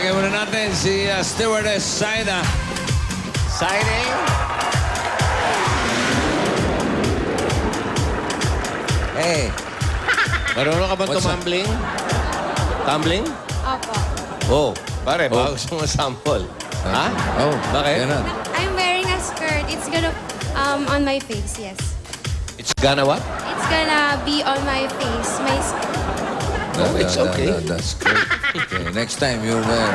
Tawagin muna natin si Stewardess Saida. Signing. Hey, Marunong ka ba What's up? tumambling? Tumbling? Opo. Oh, pare, baka gusto mo sample. Ha? oh, Bakit? Kenneth. I'm wearing a skirt. It's gonna on my face, yes. It's gonna what? It's gonna be on my face, my skirt. Oh, it's okay. That's great. Okay, next time you're there,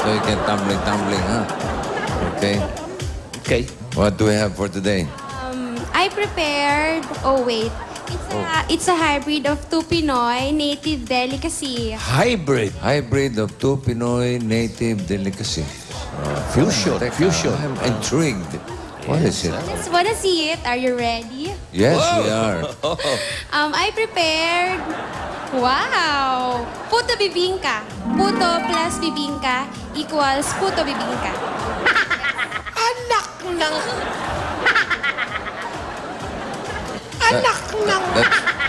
so you can tumbling, huh? Okay. Okay. What do we have for today? I prepared, oh wait, it's a hybrid of two Pinoy native delicacy. Hybrid. Hybrid of two Pinoy native delicacy. Fusion. Teka, Fusion. I'm intrigued. What is it? Just wanna see it. Are you ready? Yes, Whoa. we are. I prepared, wow, puto bibingka. Puto plus bibingka equals puto bibingka. Anak ng...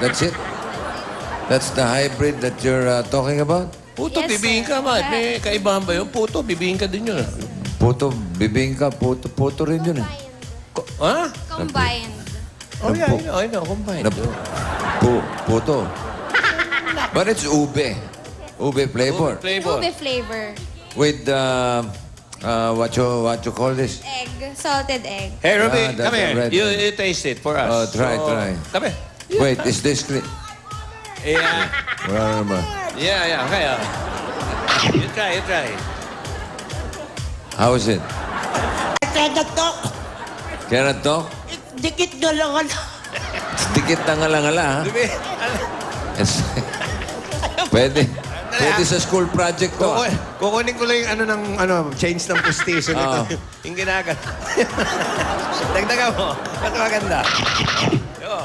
That's it? That's the hybrid that you're talking about? Puto, Yes, bibingka sir. ba? May kaibahan ba yun? Puto, bibingka din yun. Puto, bibingka, puto rin yun eh. Ha? Combined. Oh, yeah, I know. Combined. Puto. But it's ube. Ube flavor. Flavor. Ube flavor. With, what you call this? Egg, salted egg. Hey, Ruby, Ah, come here. red. You taste it for us. Oh, try. Come here. Wait, is this clean? Yeah. Wala naman. Yeah. Okay. You try. How is it? Cannot talk. Cannot talk? Dikit na lang ano. Dikit na ngala-ngala, ha? Ruby, Yes. Pwede. Pwede sa school project to. ah. kukunin ko lang yung change ng pustiso nito. Oo. Yung ginagal. Dagdagan mo. Mas maganda. Yo.